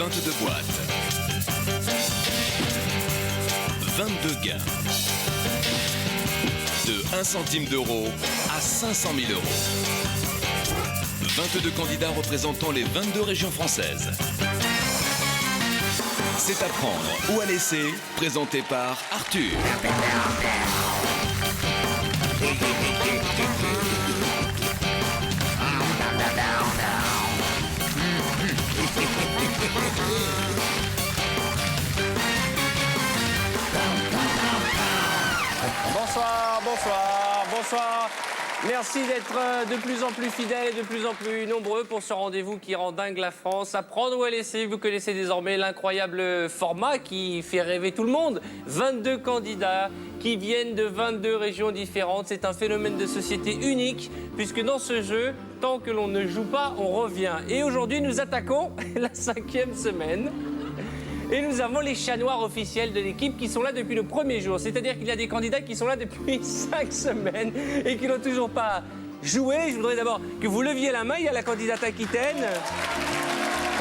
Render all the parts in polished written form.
22 boîtes. 22 gains. De 1 centime d'euro à 500 000 euros. 22 candidats représentant les 22 régions françaises. C'est à prendre ou à laisser, présenté par Arthur. Bonsoir, bonsoir, bonsoir. Merci d'être de plus en plus fidèles et de plus en plus nombreux pour ce rendez-vous qui rend dingue la France. À prendre ou à laisser, vous connaissez désormais l'incroyable format qui fait rêver tout le monde. 22 candidats qui viennent de 22 régions différentes. C'est un phénomène de société unique puisque dans ce jeu, tant que l'on ne joue pas, on revient. Et aujourd'hui, nous attaquons la 5e semaine. Et nous avons les chats noirs officiels de l'équipe qui sont là depuis le premier jour. C'est-à-dire qu'il y a des candidats qui sont là depuis 5 semaines et qui n'ont toujours pas joué. Je voudrais d'abord que vous leviez la main. Il y a la candidate Aquitaine.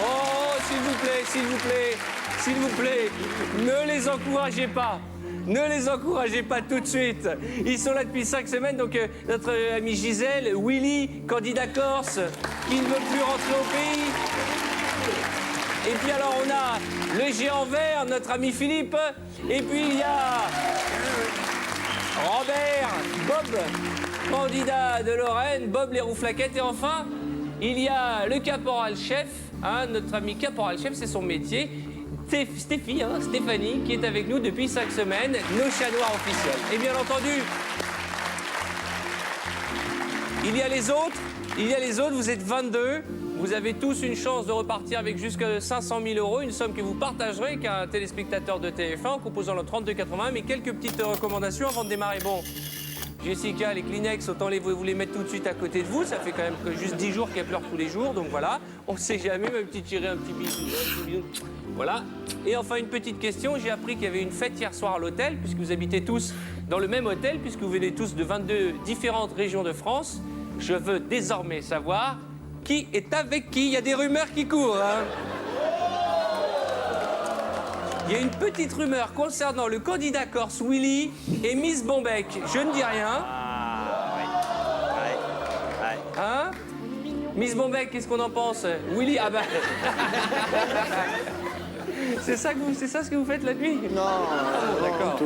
Oh, s'il vous plaît, s'il vous plaît, s'il vous plaît, ne les encouragez pas. Ne les encouragez pas tout de suite. Ils sont là depuis 5 semaines. Donc notre amie Gisèle, Willy, candidat corse, qui ne veut plus rentrer au pays. Et puis alors on a le géant vert, notre ami Philippe. Et puis il y a Robert, Bob, candidat de Lorraine, Bob les rouflaquettes. Et enfin, il y a le caporal-chef, hein, notre ami caporal-chef, c'est son métier. Stéphanie, qui est avec nous depuis 5 semaines, nos chats noirs officiels. Et bien entendu, il y a les autres, vous êtes 22. Vous avez tous une chance de repartir avec jusqu'à 500 000 euros, une somme que vous partagerez avec un téléspectateur de TF1 en composant le 3280. Mais quelques petites recommandations avant de démarrer. Bon, Jessica, les Kleenex, autant vous les mettre tout de suite à côté de vous. Ça fait quand même que juste 10 jours qu'elle pleure tous les jours. Donc voilà, on ne sait jamais, ma petite chérie, un petit bisou. Voilà. Et enfin, une petite question. J'ai appris qu'il y avait une fête hier soir à l'hôtel, puisque vous habitez tous dans le même hôtel, puisque vous venez tous de 22 différentes régions de France. Je veux désormais savoir qui est avec qui. Il y a des rumeurs qui courent. Hein. Il y a une petite rumeur concernant le candidat corse Willy et Miss Bombec. Je ne dis rien. Hein? Miss Bombec, qu'est-ce qu'on en pense? Willy, ah bah... c'est ça ce que vous faites la nuit? Non, d'accord.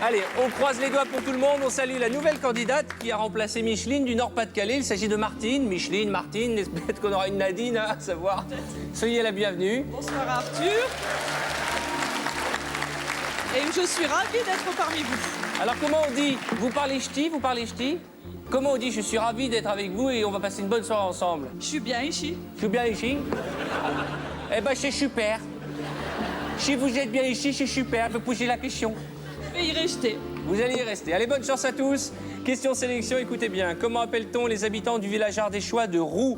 Allez, on croise les doigts pour tout le monde. On salue la nouvelle candidate qui a remplacé Micheline du Nord-Pas-de-Calais. Il s'agit de Martine. Micheline, Martine, peut-être qu'on aura une Nadine, hein, à savoir. Soyez la bienvenue. Bonsoir Arthur. Et je suis ravie d'être parmi vous. Alors, comment on dit? Vous parlez ch'ti? Vous parlez ch'ti? Comment on dit? Je suis ravi d'être avec vous et on va passer une bonne soirée ensemble. Je suis bien ici. Je suis bien ici? Eh ben, c'est super. Si vous êtes bien ici, c'est super. Vous posez la question. Je vais y rester. Vous allez y rester. Allez, bonne chance à tous. Question sélection, écoutez bien. Comment appelle-t-on les habitants du village ardéchois de Roux?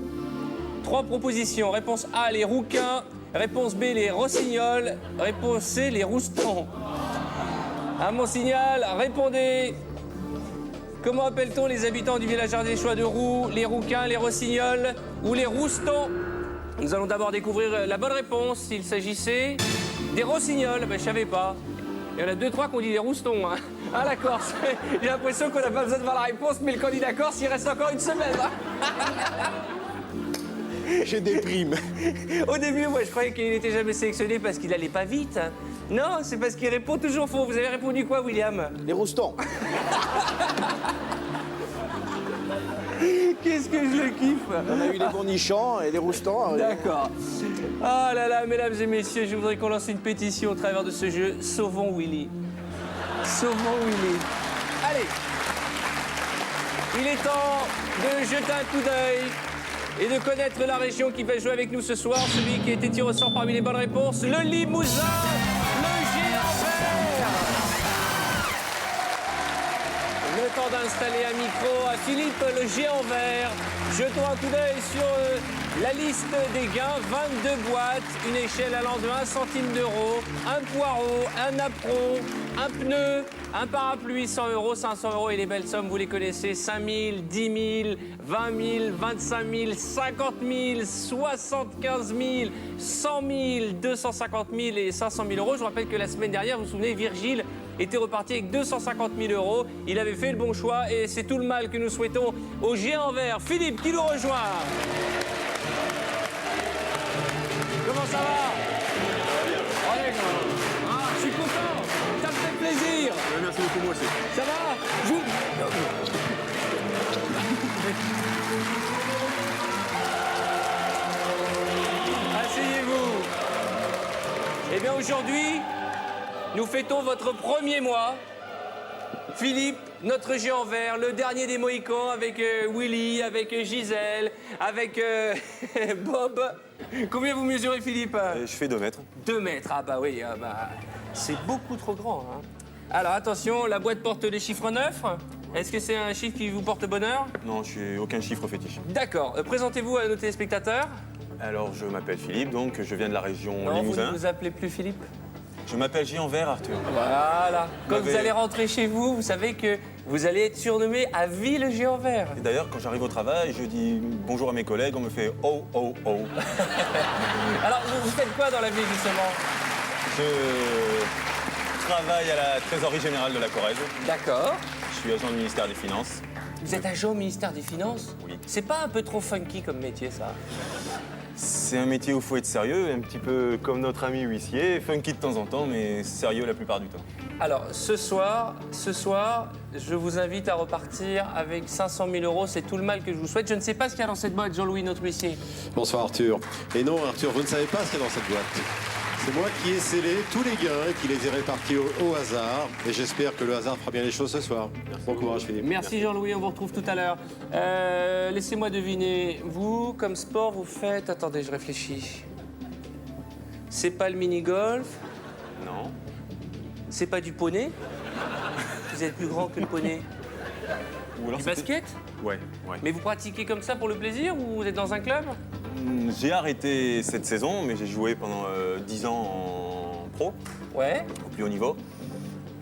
3 propositions. Réponse A, les rouquins. Réponse B, les rossignols. Réponse C, les roustons. À mon signal, répondez. Comment appelle-t-on les habitants du village ardéchois de Roux? Les rouquins, les rossignols ou les roustons? Nous allons d'abord découvrir la bonne réponse. Il s'agissait des rossignols. Ben, je savais pas. Il y en a 2-3 qui ont dit les roustons. Hein. Ah, la Corse. J'ai l'impression qu'on n'a pas besoin de voir la réponse, mais le candidat corse, il reste encore une semaine. Hein. Je déprime. Au début, moi, je croyais qu'il n'était jamais sélectionné parce qu'il allait pas vite. Hein. Non, c'est parce qu'il répond toujours faux. Vous avez répondu quoi, William? Les roustons. Qu'est-ce que je le kiffe. On a eu les bournichons et les roustons. D'accord. Ah là là, mesdames et messieurs, je voudrais qu'on lance une pétition au travers de ce jeu. Sauvons Willy. Sauvons Willy. Allez. Il est temps de jeter un coup d'œil et de connaître la région qui va jouer avec nous ce soir. Celui qui a été tiré au sort parmi les bonnes réponses, le Limousin, le géant vert. Le temps d'installer un micro à Philippe, le géant vert. Jetons un coup d'œil sur La liste des gains, 22 boîtes, une échelle allant de 1 centime d'euro, un poireau, un apron, un pneu, un parapluie, 100 euros, 500 euros et les belles sommes, vous les connaissez, 5 000, 10 000, 20 000, 25 000, 50 000, 75 000, 100 000, 250 000 et 500 000 euros. Je vous rappelle que la semaine dernière, vous vous souvenez, Virgile était reparti avec 250 000 euros. Il avait fait le bon choix et c'est tout le mal que nous souhaitons au géant vert. Philippe qui nous rejoint. Comment ça va? Ouais, ah, je suis content. Ça me fait plaisir. Merci beaucoup, moi aussi. Ça va? Asseyez-vous. Eh bien, aujourd'hui, nous fêtons votre premier mois. Philippe, notre géant vert, le dernier des Mohicans, avec Willy, avec Gisèle, avec Bob. Combien vous mesurez, Philippe? Je fais 2 mètres. 2 mètres, ah bah oui, c'est beaucoup trop grand. Hein. Alors attention, la boîte porte les chiffres 9. Est-ce que c'est un chiffre qui vous porte bonheur? Non, je suis aucun chiffre fétiche. D'accord, présentez-vous à nos téléspectateurs. Alors, je m'appelle Philippe, donc je viens de la région Non, vous Limousin. ne vous appelez plus Philippe? Je m'appelle Géant Vert, Arthur. Voilà. Quand m'avez- vous allez rentrer chez vous, vous savez que vous allez être surnommé à vie le géant vert. Et d'ailleurs, quand j'arrive au travail, je dis bonjour à mes collègues, on me fait oh, oh, oh. Alors, vous faites quoi dans la vie, justement? Je travaille à la trésorerie générale de la Corrèze. D'accord. Je suis agent du ministère des Finances. Vous êtes agent au ministère des Finances? Oui. C'est pas un peu trop funky comme métier, ça? C'est un métier où il faut être sérieux, un petit peu comme notre ami huissier, funky de temps en temps, mais sérieux la plupart du temps. Alors, ce soir, je vous invite à repartir avec 500 000 euros. C'est tout le mal que je vous souhaite. Je ne sais pas ce qu'il y a dans cette boîte, Jean-Louis, notre huissier. Bonsoir Arthur. Et non Arthur, vous ne savez pas ce qu'il y a dans cette boîte. C'est moi qui ai scellé tous les gains et qui les ai répartis au hasard. Et j'espère que le hasard fera bien les choses ce soir. Bon courage Philippe. Merci Jean-Louis, on vous retrouve tout à l'heure. Laissez-moi deviner, vous, comme sport, vous faites... Attendez, je réfléchis. C'est pas le mini-golf, Non. c'est pas du poney. Vous êtes plus grand que le poney. Ou alors Du c'était- basket? Ouais, ouais. Mais vous pratiquez comme ça pour le plaisir ou vous êtes dans un club? J'ai arrêté cette saison, mais j'ai joué pendant 10 ans en pro, Ouais, au plus haut niveau.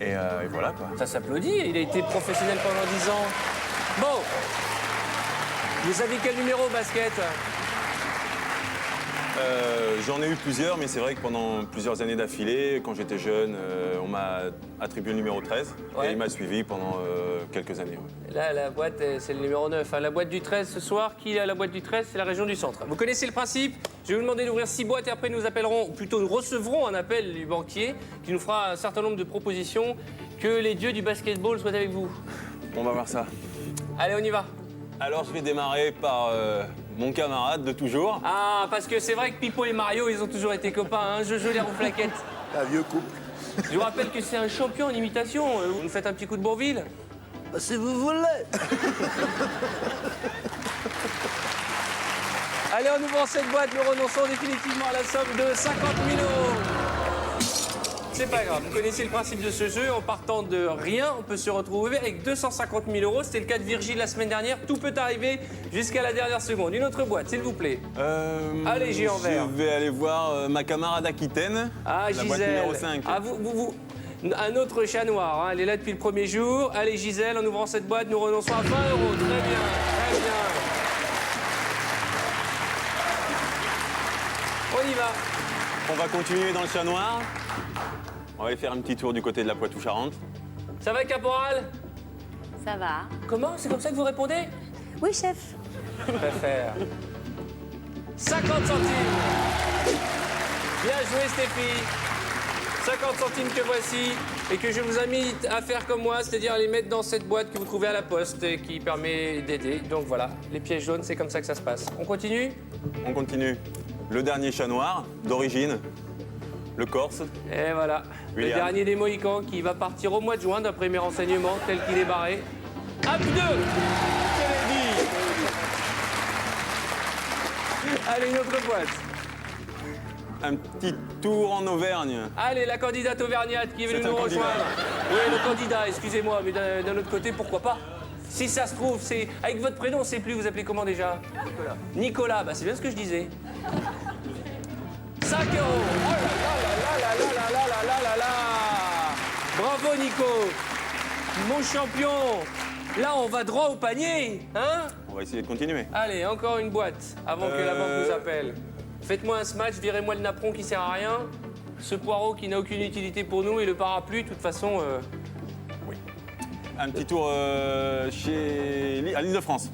Et voilà quoi. ça s'applaudit. Il a été professionnel pendant 10 ans. Bon, vous avez quel numéro au basket? J'en ai eu plusieurs, mais c'est vrai que pendant plusieurs années d'affilée, quand j'étais jeune, on m'a attribué le numéro 13 Ouais. et il m'a suivi pendant quelques années. Ouais. Là, la boîte, c'est le numéro 9. Hein. La boîte du 13 ce soir, qui a la boîte du 13? C'est la région du centre. Vous connaissez le principe? Je vais vous demander d'ouvrir 6 boîtes et après nous appellerons, ou plutôt nous recevrons un appel du banquier qui nous fera un certain nombre de propositions. Que les dieux du basketball soient avec vous. On va voir ça. Allez, on y va. Alors je vais démarrer par mon camarade de toujours. Ah, parce que c'est vrai que Pipo et Mario, ils ont toujours été copains, hein. Jojo les rouflaquettes. Un vieux couple. Je vous rappelle que c'est un champion en imitation. Vous nous faites un petit coup de Bourville? Si vous voulez. Allez, en ouvrant cette boîte, nous renonçons définitivement à la somme de 50 000 euros. C'est pas grave, vous connaissez le principe de ce jeu. En partant de rien, on peut se retrouver avec 250 000 euros. C'était le cas de Virgile la semaine dernière. Tout peut arriver jusqu'à la dernière seconde. Une autre boîte, s'il vous plaît. Allez, Géant vert. Je vais aller voir ma camarade Aquitaine. Ah, la boîte Gisèle. numéro 5. Ah, un autre chat noir, hein. Elle est là depuis le premier jour. Allez, Gisèle, en ouvrant cette boîte, nous renonçons à 20 euros. Très bien, très bien. On y va. On va continuer dans le chat noir. On va aller faire un petit tour du côté de la Poitou-Charentes. Ça va, caporal? Ça va. Comment? C'est comme ça que vous répondez? Oui, chef. Je préfère. 50 centimes. Bien joué, Stéphie. 50 centimes que voici et que je vous invite à faire comme moi, c'est-à-dire à les mettre dans cette boîte que vous trouvez à la poste et qui permet d'aider. Donc voilà, les pièces jaunes, c'est comme ça que ça se passe. On continue? On continue. Le dernier chat noir, d'origine, le Corse. Et voilà, William. le dernier des Mohicans qui va partir au mois de juin, d'après mes renseignements, tel qu'il est barré. À deux. Allez, une autre boîte. Un petit tour en Auvergne. Allez, la candidate auvergnate qui est venue C'est un nous candidat. rejoindre. Oui, le candidat, excusez-moi, mais d'un autre côté, pourquoi pas? Si ça se trouve, c'est avec votre prénom, on sait plus. Vous appelez comment déjà? Nicolas. Nicolas, bah c'est bien ce que je disais. 5 €. Oh là là là là là là là là là là. Bravo Nico. Mon champion. Là, on va droit au panier, hein? On va essayer de continuer. Allez, encore une boîte avant que la banque nous appelle. Faites-moi un smash, virez-moi le napperon qui sert à rien, ce poireau qui n'a aucune utilité pour nous et le parapluie, de toute façon. Un petit tour à l'Île-de-France.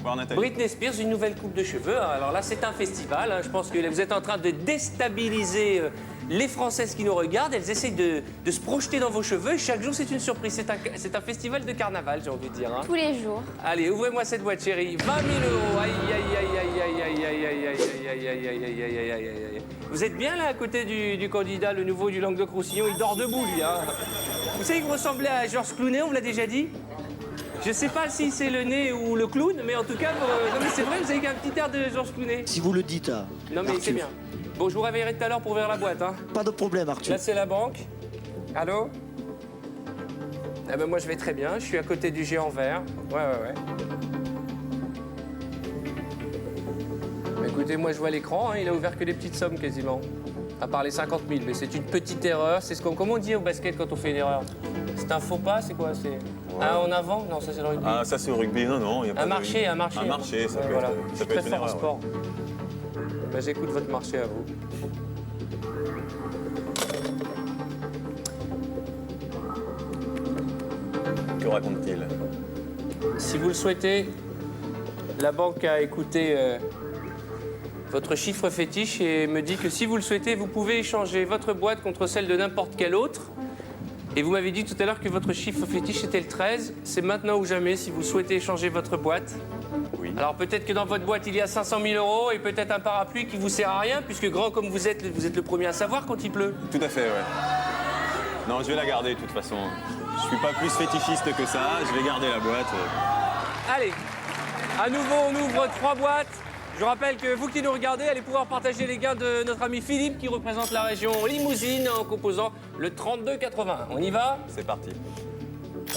Voir Nathalie. Britney Spears, une nouvelle coupe de cheveux. Alors là, c'est un festival. Je pense que vous êtes en train de déstabiliser les Françaises qui nous regardent. Elles essayent de se projeter dans vos cheveux. Et chaque jour, c'est une surprise. C'est un festival de carnaval, j'ai envie de dire. Hein. Tous les jours. Allez, ouvrez-moi cette boîte, chérie. 20 000 €. Aïe, aïe, aïe, aïe, aïe, aïe, aïe, aïe, aïe, aïe, aïe, aïe, aïe, aïe, aïe, aïe, aïe, aïe. Vous êtes bien là à côté du candidat, le nouveau du Languedoc-Roussillon. Il dort debout, lui. Hein. Vous savez qu'il ressemblait à Georges Clooney, on vous l'a déjà dit? Je sais pas si c'est le nez ou le clown, mais en tout cas, non mais c'est vrai, vous avez un petit air de Georges Clooney. Si vous le dites, hein, Non mais Arthur. c'est bien. Bon, je vous réveillerai tout à l'heure pour ouvrir la boîte. Hein. Pas de problème, Arthur. Là, c'est la banque. Allô? Ah ben moi, je vais très bien. Je suis à côté du géant vert. Ouais. Écoutez, moi, je vois l'écran. Hein, il a ouvert que des petites sommes quasiment. À part les 50 000. Mais c'est une petite erreur. C'est comment on dit au basket quand on fait une erreur? C'est un faux pas? C'est quoi? C'est un en avant? Non, ça, c'est le rugby. Ah, ça c'est au rugby, non, il y a pas Un de- marché, un marché. Un marché, ça Ouais, peut voilà. être, Je ça suis peut très être une fort en erreur. sport. Ben, j'écoute votre marché à vous. Ouais. Que raconte-t-il? Si vous le souhaitez, la banque a écouté votre chiffre fétiche et me dit que si vous le souhaitez, vous pouvez échanger votre boîte contre celle de n'importe quel autre. Et vous m'avez dit tout à l'heure que votre chiffre fétiche était le 13. C'est maintenant ou jamais si vous souhaitez échanger votre boîte. Oui. Alors peut-être que dans votre boîte, il y a 500 000 € et peut-être un parapluie qui vous sert à rien, puisque grand comme vous êtes le premier à savoir quand il pleut. Tout à fait, ouais. Non, je vais la garder de toute façon. Je suis pas plus fétichiste que ça, je vais garder la boîte. Allez, à nouveau, on ouvre 3 boîtes. Je rappelle que vous qui nous regardez allez pouvoir partager les gains de notre ami Philippe qui représente la région Limousine en composant le 32,80. On y va? C'est parti.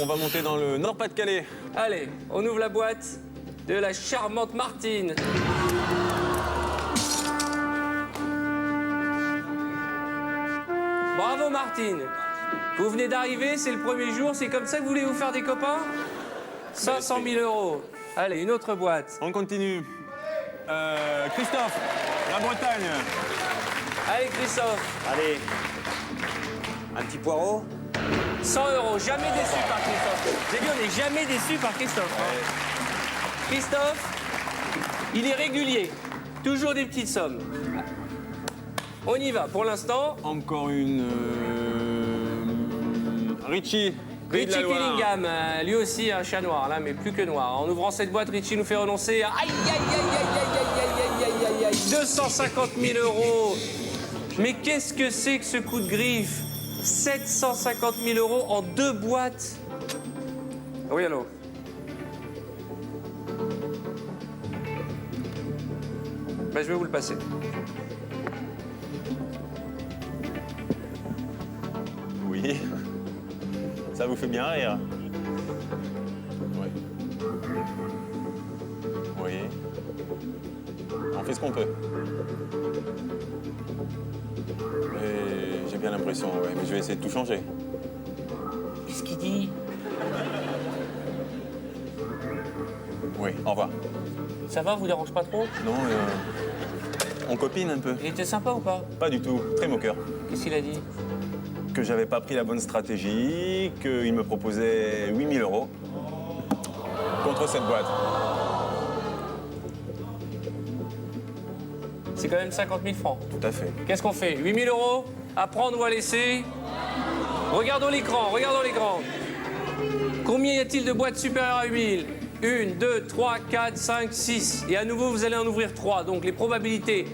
On va monter dans le Nord-Pas-de-Calais. Allez, on ouvre la boîte de la charmante Martine. Bravo Martine. Vous venez d'arriver, c'est le premier jour, c'est comme ça que vous voulez vous faire des copains? 500 000 €. Allez, une autre boîte. On continue. Christophe, la Bretagne. Allez Christophe. Allez, un petit poireau. 100 €, jamais déçu par Christophe. J'ai dit, on n'est jamais déçu par Christophe. Hein. Christophe, il est régulier. Toujours des petites sommes. On y va. Pour l'instant, Encore une. Richie. Pays de la Richie Loire. Killingham, lui aussi un chat noir, là, mais plus que noir. En ouvrant cette boîte, Richie nous fait renoncer à... Aïe, aïe, aïe, aïe, aïe, aïe, aïe, aïe, aïe, aïe, 250 000 €. Mais qu'est-ce que c'est que ce coup de griffe? 750 000 € en 2 boîtes. Oui, allô? Ben, je vais vous le passer. Oui. Ça vous fait bien rire. Oui. Oui. On fait ce qu'on peut. Mais j'ai bien l'impression, ouais. Mais je vais essayer de tout changer. Qu'est-ce qu'il dit? Oui, au revoir. Ça va, vous dérange pas trop? Non, on copine un peu. Il était sympa ou pas? Pas du tout. Très moqueur. Qu'est-ce qu'il a dit? Que j'avais pas pris la bonne stratégie, qu'il me proposait 8 000 € contre cette boîte. C'est quand même 50 000 francs. Tout à fait. Qu'est-ce qu'on fait? 8 000 € à prendre ou à laisser? Regardons l'écran, regardons l'écran. Combien y a-t-il de boîtes supérieures à 8 000? 1, 2, 3, 4, 5, 6. Et à nouveau, vous allez en ouvrir 3. Donc les probabilités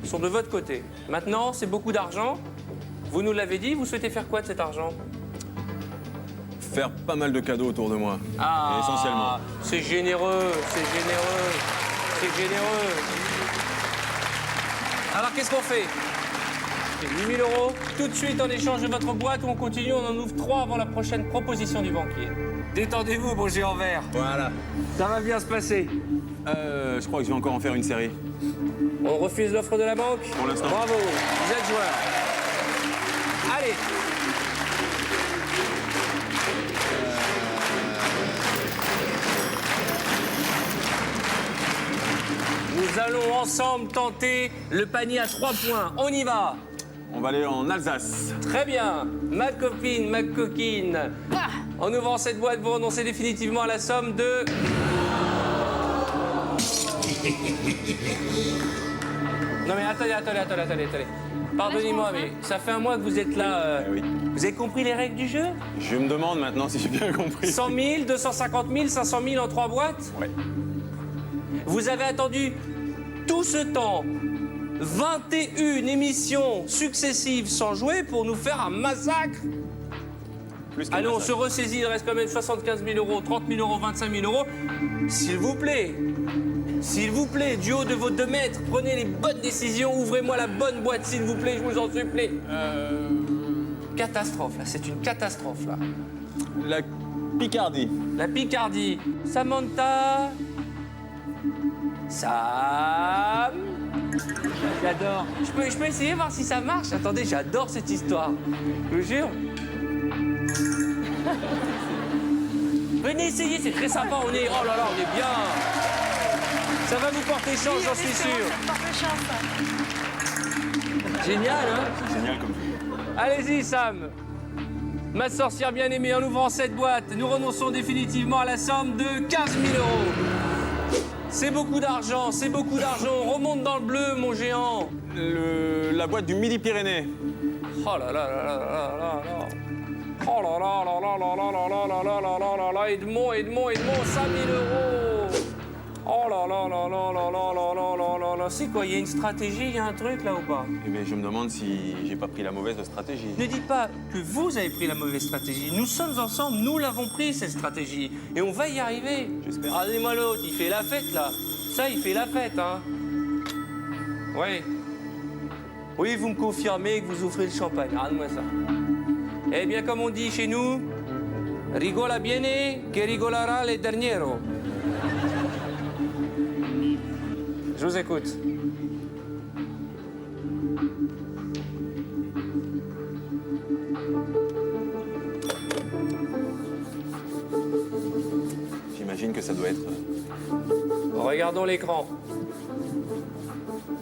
sont de votre côté. Maintenant, c'est beaucoup d'argent. Vous nous l'avez dit, vous souhaitez faire quoi de cet argent? Faire pas mal de cadeaux autour de moi. Essentiellement. C'est généreux, c'est généreux, c'est généreux. Alors qu'est-ce qu'on fait? 8 000 euros. Tout de suite en échange de votre boîte ou on continue, on en ouvre 3 avant la prochaine proposition du banquier. Détendez-vous, mon géant vert. Voilà. Ça va bien se passer. Je crois que je vais encore en faire une série. On refuse l'offre de la banque? Pour l'instant. Bravo, vous êtes joueur. Allez. Nous allons ensemble tenter le panier à 3 points. On y va. On va aller en Alsace. Très bien. Ma copine, ma coquine. En ouvrant cette boîte, vous renoncez définitivement à la somme de... Non mais attendez. Pardonnez-moi, mais ça fait un mois que vous êtes là. Oui. Vous avez compris les règles du jeu? Je me demande maintenant si j'ai bien compris. 100 000, 250 000, 500 000 en 3 boîtes? Ouais. Vous avez attendu tout ce temps, 21 émissions successives sans jouer pour nous faire un massacre. Plus qu'un Allez, on massacre. se ressaisit, il reste quand même 75 000 euros, 30 000 euros, 25 000 euros. S'il vous plaît, du haut de vos 2 mètres, prenez les bonnes décisions, ouvrez-moi la bonne boîte, s'il vous plaît, je vous en supplie. Catastrophe, là, c'est une catastrophe, là. La Picardie. La Picardie. Samantha. Sam. J'adore. Je peux essayer voir si ça marche? Attendez, j'adore cette histoire. Je vous jure. Venez essayer, c'est très sympa. On est. Oh là là, on est bien. Ça va vous porter chance, j'en suis sûr. Génial, hein? Génial comme film. Allez-y, Sam. Ma sorcière bien-aimée, en ouvrant cette boîte, nous renonçons définitivement à la somme de 15 000 euros. C'est beaucoup d'argent, c'est beaucoup d'argent. On remonte dans le bleu, mon géant. La boîte du Midi-Pyrénées. Oh là là là là là là là. Oh là là là là là là là là là là là là là là. Edmond, 5 000 euros. Oh là là là là là là là là là là là. C'est quoi, il y a une stratégie, il y a un truc là ou pas? Eh bien, je me demande si j'ai pas pris la mauvaise stratégie. Ne dites pas que vous avez pris la mauvaise stratégie. Nous sommes ensemble, nous l'avons pris cette stratégie. Et on va y arriver. J'espère. Regardez-moi l'autre, il fait la fête là. Ça, il fait la fête, hein. Ouais. Oui, vous me confirmez que vous offrez le champagne. Regarde-moi ça. Eh bien, comme on dit chez nous, rigola bene, que rigolara le derniero. Je vous écoute. J'imagine que ça doit être... Regardons l'écran.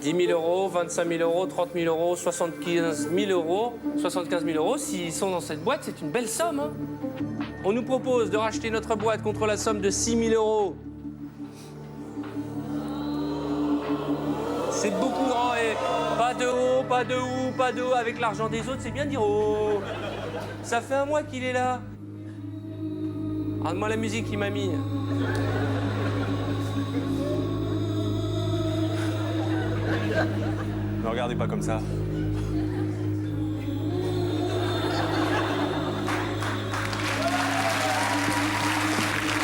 10 000 euros, 25 000 euros, 30 000 euros, 75 000 euros. 75 000 euros, s'ils sont dans cette boîte, c'est une belle somme, hein. On nous propose de racheter notre boîte contre la somme de 6 000 euros. C'est beaucoup, non, et pas de haut, pas de ou, pas de haut. Avec l'argent des autres, c'est bien de dire oh. Ça fait un mois qu'il est là. Regarde-moi la musique qu'il m'a mis. Ne regardez pas comme ça.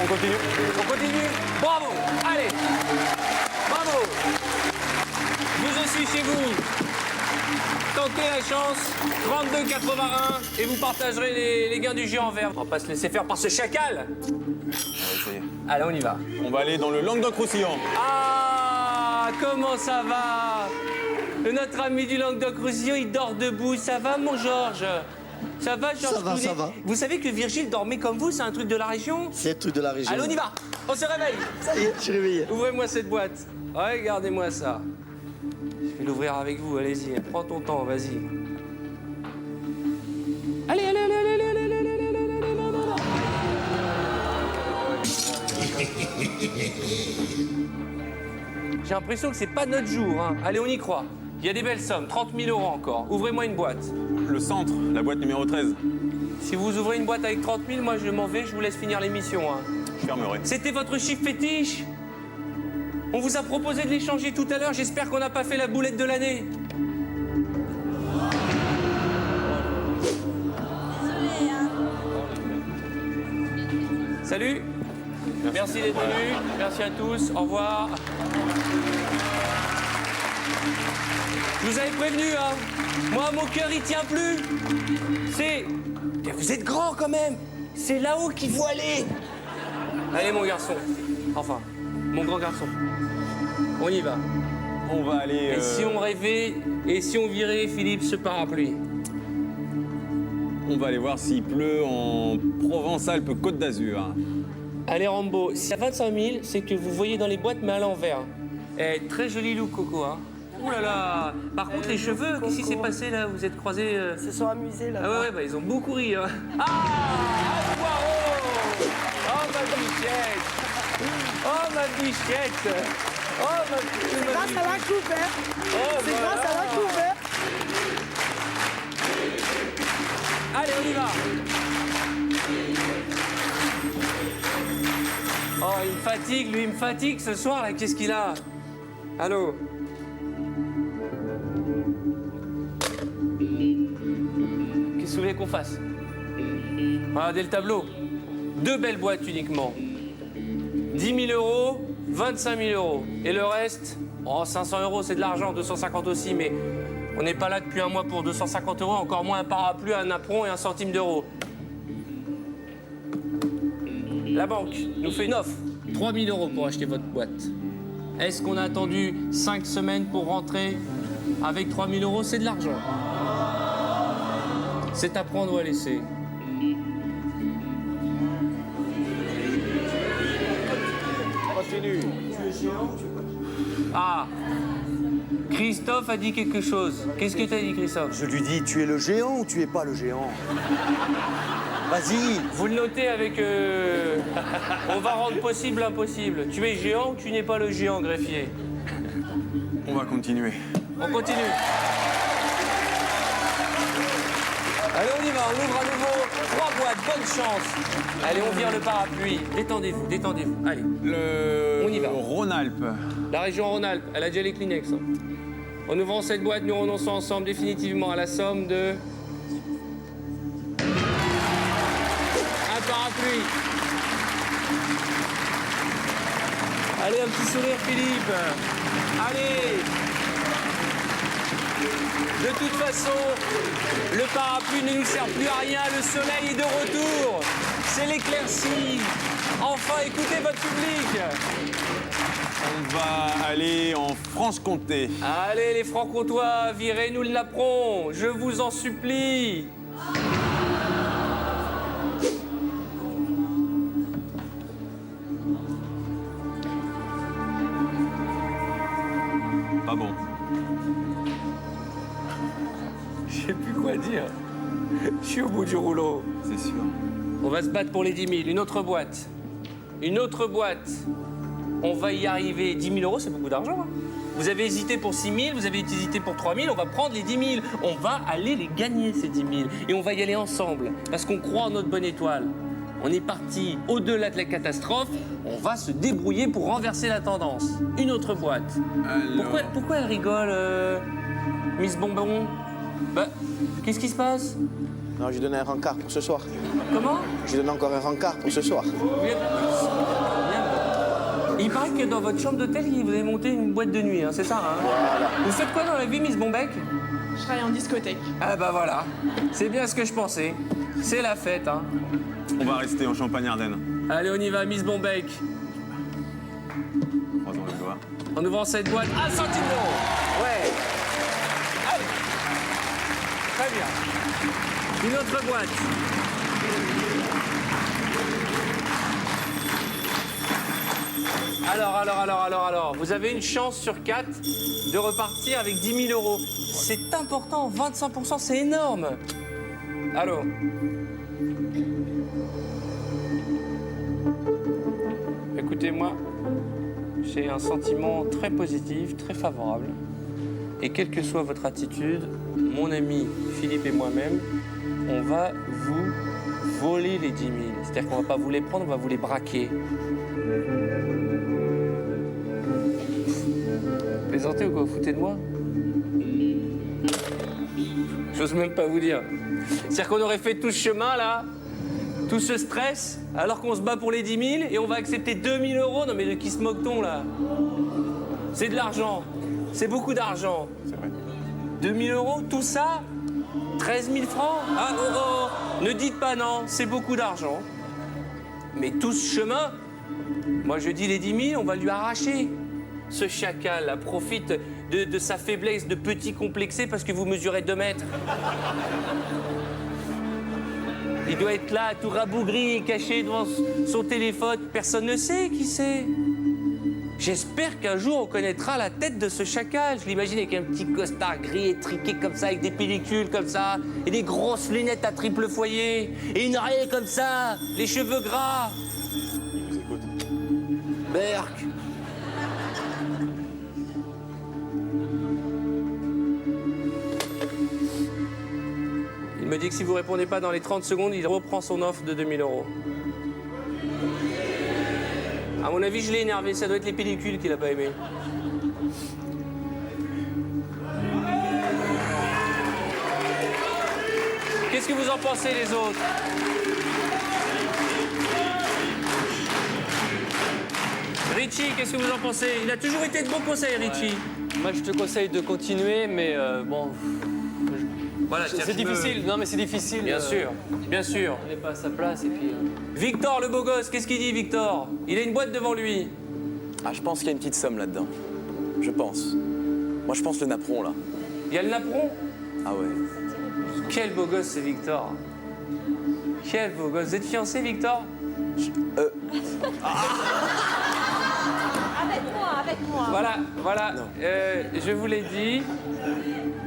On continue. On continue. Bravo. Allez. Bravo. Vous aussi chez vous. Tentez la chance. 32,81 et vous partagerez les gains du géant vert. On va pas se laisser faire par ce chacal. Ouais, ça y est. Allez, on y va. On va aller dans le Languedoc-Roussillon. Ah, comment ça va? Notre ami du Languedoc-Roussillon, il dort debout. Ça va, mon Georges? Ça va, Georges? Ça va, Clooney ça va. Vous savez que Virgile dormait comme vous, c'est un truc de la région? C'est le truc de la région. Allez, on y va. On se réveille. Ça y est, je suis réveillé. Ouvrez-moi cette boîte. Regardez-moi ça. Je vais l'ouvrir avec vous, allez-y. Prends ton temps, vas-y. Allez, allez, allez, allez, allez, allez, allez, allez, allez, allez, J'ai l'impression que c'est pas notre jour, hein. Allez, on y croit. Il y a des belles sommes, 30 000 euros encore. Ouvrez-moi une boîte. Le centre, la boîte numéro 13. Si vous ouvrez une boîte avec 30 000, moi je m'en vais, je vous laisse finir l'émission, hein. Je fermerai. C'était votre chiffre fétiche? On vous a proposé de l'échanger tout à l'heure, j'espère qu'on n'a pas fait la boulette de l'année. Salut. Merci d'être venu. Merci à tous. Au revoir. Je vous avais prévenu, hein. Moi, mon cœur, il tient plus. C'est... Mais vous êtes grand, quand même. C'est là-haut qu'il faut aller. Allez, mon garçon. Enfin, mon grand garçon. On y va. On va aller... Et si on rêvait, et si on virait, Philippe, ce parapluie? On va aller voir s'il pleut en Provence-Alpes-Côte d'Azur. Allez, Rambo, si à 25 000, c'est que vous voyez dans les boîtes, mais à l'envers. Eh, très joli look, Coco, hein. Ouh là là. Par contre, les cheveux, qu'est-ce qui s'est passé, là? Vous êtes croisés... Ils se sont amusés là. Ah ouais, bah, ils ont beaucoup ri, hein. Ah, un poireau. Oh, ma bichette. Oh, ma bichette. Oh, ma bichette. C'est grâce à la coupe, hein. Oh, C'est voilà. grâce à la coupe, hein. Allez, on y va. Oh, il me fatigue, lui, il me fatigue ce soir, là. Qu'est-ce qu'il a? Allô? Qu'est-ce que vous voulez qu'on fasse? Regardez le tableau. 2 belles boîtes uniquement. 10 000 euros, 25 000 euros. Et le reste, oh, 500 euros, c'est de l'argent, 250 aussi, mais on n'est pas là depuis un mois pour 250 euros, encore moins un parapluie, un apron et 1 centime d'euro. La banque nous fait une offre. 3 000 euros pour acheter votre boîte. Est-ce qu'on a attendu 5 semaines pour rentrer avec 3 000 euros? C'est de l'argent. C'est à prendre ou à laisser. Continue. Ah, Christophe a dit quelque chose. Qu'est-ce que t'as dit, Christophe? Je lui dis, tu es le géant ou tu es pas le géant? Vas-y. Vous le notez avec... On va rendre possible l'impossible. Tu es géant ou tu n'es pas le géant, greffier? On va continuer. On continue. Allez, on y va, on ouvre à nouveau 3 boîtes, bonne chance. Allez, on vire le parapluie. Détendez-vous, détendez-vous. Allez, Le On y va. Rhône-Alpes. la région Rhône-Alpes, elle a déjà les Kleenex. Hein. En ouvrant cette boîte, nous renonçons ensemble définitivement à la somme de... un parapluie. Allez, un petit sourire, Philippe. Allez. De toute façon, le parapluie ne nous sert plus à rien. Le soleil est de retour. C'est l'éclaircie. Enfin, écoutez votre public. On va aller en Franche-Comté. Allez, les francs-comtois, virez-nous le napperon. Je vous en supplie. Pas bon. Je sais plus quoi dire. Je suis au bout du rouleau. C'est sûr. On va se battre pour les 10 000. Une autre boîte. Une autre boîte. On va y arriver. 10 000 euros, c'est beaucoup d'argent. Hein. Vous avez hésité pour 6 000, vous avez hésité pour 3 000. On va prendre les 10 000. On va aller les gagner, ces 10 000. Et on va y aller ensemble. Parce qu'on croit en notre bonne étoile. On est parti au-delà de la catastrophe. On va se débrouiller pour renverser la tendance. Une autre boîte. Alors... Pourquoi elle rigole, Miss Bonbon? Bah, qu'est-ce qui se passe? Non, j'ai donné un rencard pour ce soir. Comment? J'ai donné encore un rencard pour ce soir. Il paraît que dans votre chambre d'hôtel, vous avez monté une boîte de nuit, hein, c'est ça, hein? Vous faites quoi dans la vie, Miss Bombec? Je travaille en discothèque. Ah bah voilà, c'est bien ce que je pensais. C'est la fête, hein. On va rester en Champagne-Ardenne. Allez, on y va, Miss Bombec. Croisons les doigts. En ouvrant cette boîte, 1 centime d'euro. Ouais. Allez. Très bien. Une autre boîte. Alors, vous avez une chance sur 4 de repartir avec 10 000 euros. C'est important, 25%, c'est énorme. Allô? Écoutez-moi, j'ai un sentiment très positif, très favorable. Et quelle que soit votre attitude, mon ami Philippe et moi-même, on va vous voler les 10 000. C'est-à-dire qu'on va pas vous les prendre, on va vous les braquer. Plaisantez ou quoi? Vous foutez de moi? J'ose même pas vous dire. C'est-à-dire qu'on aurait fait tout ce chemin là, tout ce stress, alors qu'on se bat pour les 10 000 et on va accepter 2 000 euros. Non mais de qui se moque-t-on là? C'est de l'argent. C'est beaucoup d'argent. C'est vrai. 2 000 euros, tout ça 13 000 francs. Ah, oh, oh, ne dites pas non, c'est beaucoup d'argent. Mais tout ce chemin, moi je dis les 10 000, on va lui arracher. Ce chacal là, profite de sa faiblesse de petit complexé parce que vous mesurez 2 mètres. Il doit être là, tout rabougri, caché devant son téléphone. Personne ne sait qui c'est. J'espère qu'un jour on connaîtra la tête de ce chacal. Je l'imagine avec un petit costard gris étriqué comme ça, avec des pellicules comme ça, et des grosses lunettes à triple foyer, et une oreille comme ça, les cheveux gras. Il vous écoute. Berk. Il me dit que si vous répondez pas dans les 30 secondes, il reprend son offre de 2 000 euros. À mon avis, je l'ai énervé. Ça doit être les pellicules qu'il a pas aimé. Qu'est-ce que vous en pensez, les autres? Richie, qu'est-ce que vous en pensez? Il a toujours été de bons conseils, Richie. Moi, je te conseille de continuer, mais bon, Voilà, c'est difficile. Non, mais c'est difficile. Bien sûr, bien sûr. On n'est pas à sa place et puis. Victor, le beau gosse, qu'est-ce qu'il dit, Victor? Il a une boîte devant lui. Ah, je pense qu'il y a une petite somme là-dedans. Je pense. Moi, je pense le napperon, là. Il y a le napperon. Ah ouais. Quel beau gosse, c'est Victor. Quel beau gosse. Vous êtes fiancé, Victor? Avec moi. Voilà. Je vous l'ai dit.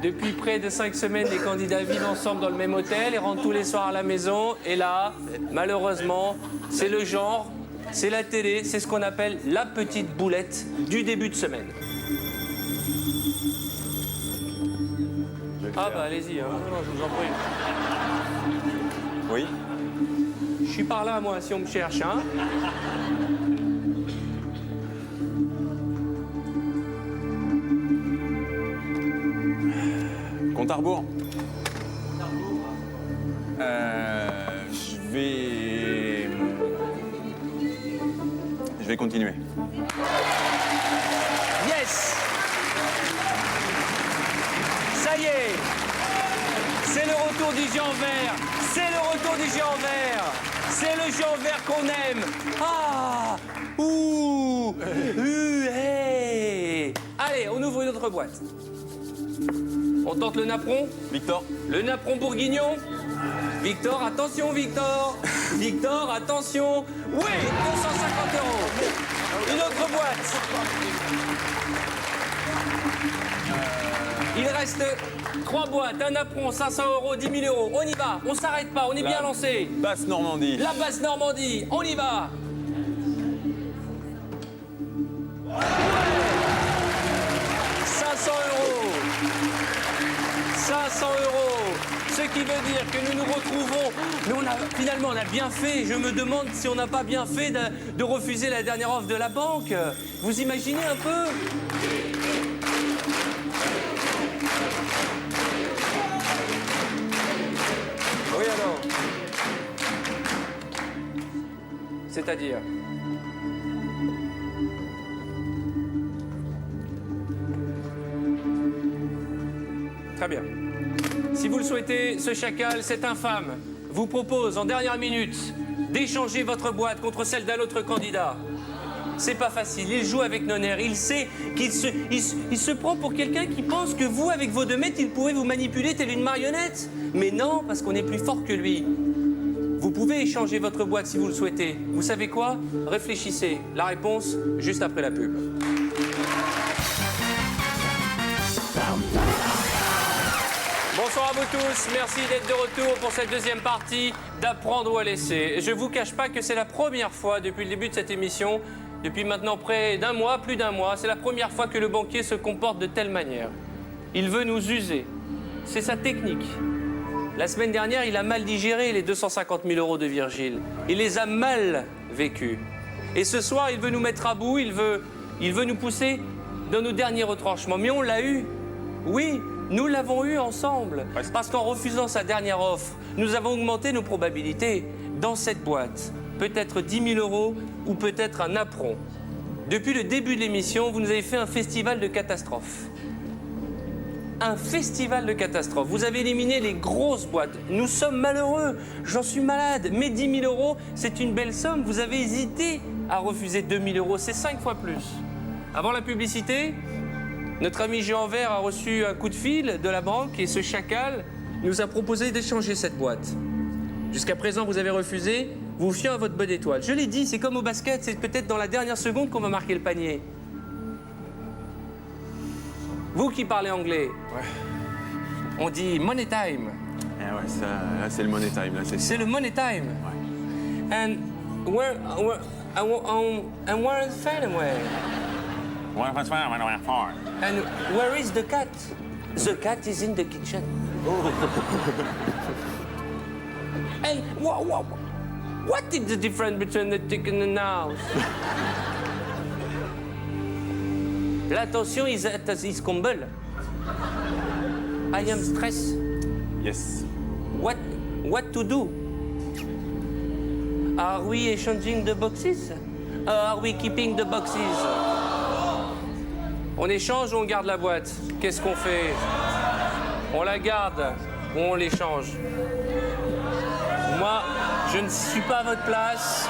Depuis près de 5 semaines, les candidats vivent ensemble dans le même hôtel et rentrent tous les soirs à la maison. Et là, malheureusement, c'est le genre, c'est la télé, c'est ce qu'on appelle la petite boulette du début de semaine. Ah bah allez-y, hein. Non, je vous en prie. Oui. Je suis par là, moi, si on me cherche, hein. Compte à rebours. Je vais continuer. Yes! Ça y est! C'est le retour du géant vert! C'est le retour du géant vert! C'est le géant vert qu'on aime! Ah! Ouh! Hey! Allez, on ouvre une autre boîte. On tente le napperon? Victor. Le napperon bourguignon? Victor, attention, Victor! Victor, attention! Oui! 250 euros! Une autre boîte! Il reste 3 boîtes, un napperon, 500 euros, 10 000 euros. On y va, on s'arrête pas, on est bien lancé. Basse Normandie. La basse Normandie, on y va. 500 euros. 500 euros. Ce qui veut dire que nous nous retrouvons. Mais finalement, on a bien fait. Je me demande si on n'a pas bien fait de refuser la dernière offre de la banque. Vous imaginez un peu? Oui, alors. C'est-à-dire? Très bien. Si vous le souhaitez, ce chacal, cet infâme, vous propose en dernière minute d'échanger votre boîte contre celle d'un autre candidat. C'est pas facile, il joue avec nos nerfs, il sait qu'il se prend pour quelqu'un qui pense que vous, avec vos 2 mètres, il pourrait vous manipuler telle une marionnette. Mais non, parce qu'on est plus fort que lui. Vous pouvez échanger votre boîte si vous le souhaitez. Vous savez quoi? Réfléchissez. La réponse, juste après la pub. Bonsoir à vous tous, merci d'être de retour pour cette deuxième partie d'Apprendre ou à laisser. Je ne vous cache pas que c'est la première fois depuis le début de cette émission, depuis maintenant près d'un mois, plus d'un mois, c'est la première fois que le banquier se comporte de telle manière. Il veut nous user. C'est sa technique. La semaine dernière, il a mal digéré les 250 000 euros de Virgile. Il les a mal vécus. Et ce soir, il veut nous mettre à bout, il veut nous pousser dans nos derniers retranchements. Mais on l'a eu. Oui, nous l'avons eu ensemble. Parce qu'en refusant sa dernière offre, nous avons augmenté nos probabilités dans cette boîte. Peut-être 10 000 euros ou peut-être un napperon. Depuis le début de l'émission, vous nous avez fait un festival de catastrophes. Un festival de catastrophes. Vous avez éliminé les grosses boîtes. Nous sommes malheureux. J'en suis malade. Mais 10 000 euros, c'est une belle somme. Vous avez hésité à refuser 2 000 euros. C'est 5 fois plus. Avant la publicité, notre ami Géant Vert a reçu un coup de fil de la banque et ce chacal nous a proposé d'échanger cette boîte. Jusqu'à présent, vous avez refusé, vous vous fiant à votre bonne étoile. Je l'ai dit, c'est comme au basket, c'est peut-être dans la dernière seconde qu'on va marquer le panier. Vous qui parlez anglais, on dit money time. Eh ouais, ça, là, c'est le money time. Là, C'est le money time. Ouais. And where is Fenway? And where is the cat? The cat is in the kitchen. And what is the difference between the chicken and the house? L'attention is comble. I am stressed. Yes. What to do? Are we exchanging the boxes? Are we keeping the boxes? On échange ou on garde la boîte? Qu'est-ce qu'on fait? On la garde ou on l'échange? Moi, je ne suis pas à votre place.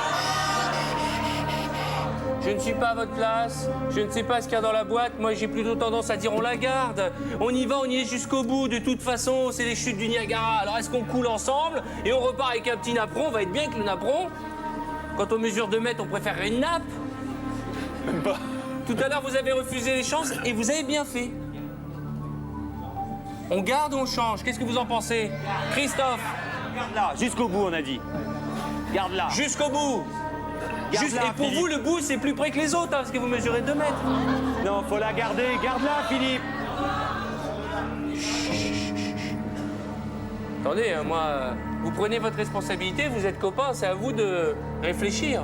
Je ne suis pas à votre place. Je ne sais pas ce qu'il y a dans la boîte. Moi, j'ai plutôt tendance à dire on la garde. On y va, on y est jusqu'au bout. De toute façon, c'est les chutes du Niagara. Alors, est-ce qu'on coule ensemble et on repart avec un petit napperon? On va être bien avec le napperon. Quand on mesure 2 mètres, on préfère une nappe. Même pas. Tout à l'heure, vous avez refusé l'échange et vous avez bien fait. On garde ou on change? Qu'est-ce que vous en pensez? Christophe? Garde-la, jusqu'au bout, on a dit. Garde-la. Jusqu'au bout. Garde-la, Et pour Philippe. vous, le bout, c'est plus près que les autres, hein, parce que vous mesurez 2 mètres. Non, faut la garder. Garde-la, Philippe. Attendez, hein, moi, vous prenez votre responsabilité, vous êtes copains, c'est à vous de réfléchir.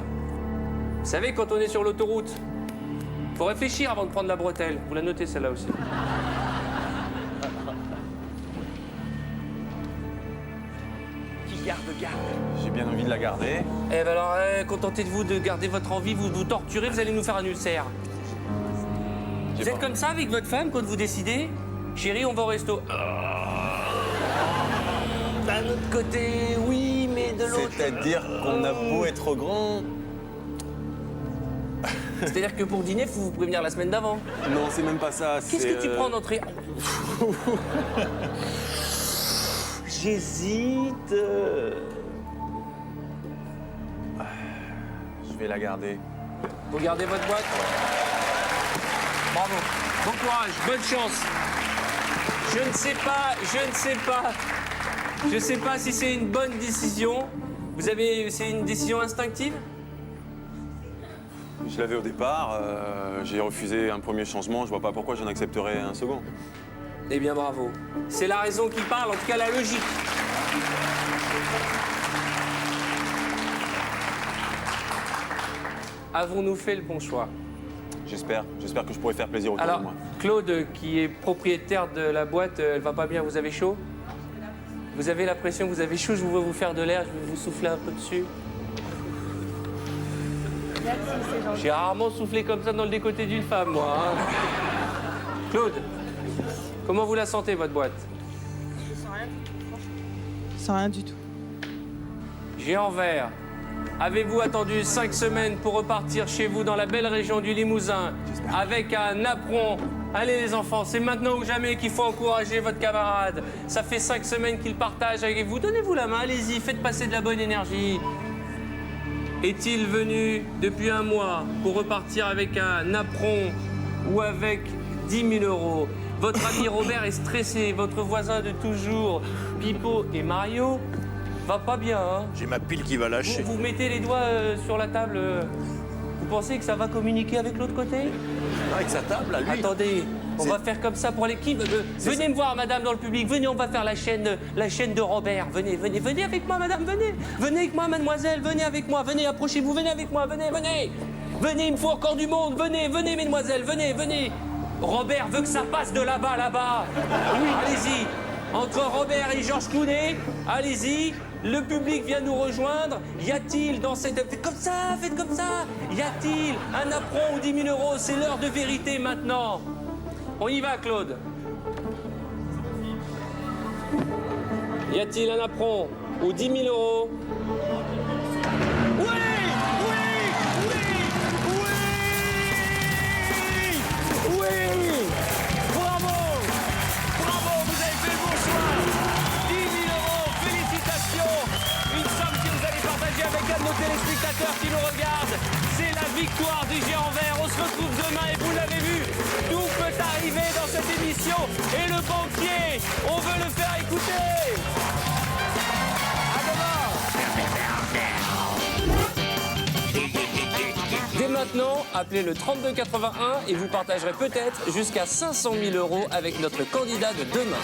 Vous savez, quand on est sur l'autoroute, faut réfléchir avant de prendre la bretelle. Vous la notez, celle-là aussi. Garde. J'ai bien envie de la garder. Eh ben alors, contentez-vous de garder votre envie, vous vous torturez, vous allez nous faire un ulcère. Vous êtes comme ça avec votre femme quand vous décidez? Chérie, on va au resto. D'un autre côté, oui, mais de l'autre... C'est-à-dire qu'on a beau être grand. C'est-à-dire que pour dîner, faut vous prévenir la semaine d'avant. Non, c'est même pas ça. Qu'est-ce que tu prends en entrée? J'hésite. Je vais la garder. Vous gardez votre boîte? Bravo. Bon courage, bonne chance. Je ne sais pas si c'est une bonne décision. C'est une décision instinctive? Je l'avais au départ. J'ai refusé un premier changement. Je vois pas pourquoi j'en accepterais un second. Eh bien, bravo. C'est la raison qui parle, en tout cas la logique. Avons-nous fait le bon choix? J'espère que je pourrai faire plaisir autour de Alors, moi. Claude, qui est propriétaire de la boîte, elle va pas bien, vous avez chaud? Vous avez l'impression que vous avez chaud, je veux vous faire de l'air, je vais vous souffler un peu dessus. J'ai rarement soufflé comme ça dans le décolleté d'une femme, moi. Hein. Claude, comment vous la sentez, votre boîte? Je sens rien du tout. Géant Vert, avez-vous attendu 5 semaines pour repartir chez vous dans la belle région du Limousin avec un apron? Allez les enfants, c'est maintenant ou jamais qu'il faut encourager votre camarade. Ça fait 5 semaines qu'il partage avec vous. Donnez-vous la main, allez-y, faites passer de la bonne énergie. Est-il venu depuis un mois pour repartir avec un apron ou avec 10 000 euros? Votre ami Robert est stressé, votre voisin de toujours, Pipo et Mario, va pas bien, hein? J'ai ma pile qui va lâcher. Vous mettez les doigts sur la table, vous pensez que ça va communiquer avec l'autre côté? Avec sa table, à lui. Attendez, on va faire comme ça pour l'équipe. Venez me voir, madame, dans le public. Venez, on va faire la chaîne de Robert. Venez avec moi, madame, venez. Venez avec moi, mademoiselle, venez avec moi. Venez, approchez-vous, venez avec moi, venez. Venez, il me faut encore du monde. Venez, mesdemoiselles, venez. Robert veut que ça passe de là-bas. Oui, allez-y. Entre Robert et Georges Clooney, allez-y. Le public vient nous rejoindre. Y a-t-il dans cette... Faites comme ça, faites comme ça. Y a-t-il un apron ou 10 000 euros? C'est l'heure de vérité maintenant. On y va, Claude. Y a-t-il un apron ou 10 000 euros? Oui! Bravo! Bravo, vous avez fait le bon choix! 10 000 euros, félicitations! Une somme que vous allez partager avec un de nos téléspectateurs qui nous regarde. C'est la victoire du géant vert. On se retrouve demain et vous l'avez vu, tout peut arriver dans cette émission. Et le banquier, on veut le faire écouter! À demain! Dès maintenant, appelez le 3281 et vous partagerez peut-être jusqu'à 500 000 euros avec notre candidat de demain.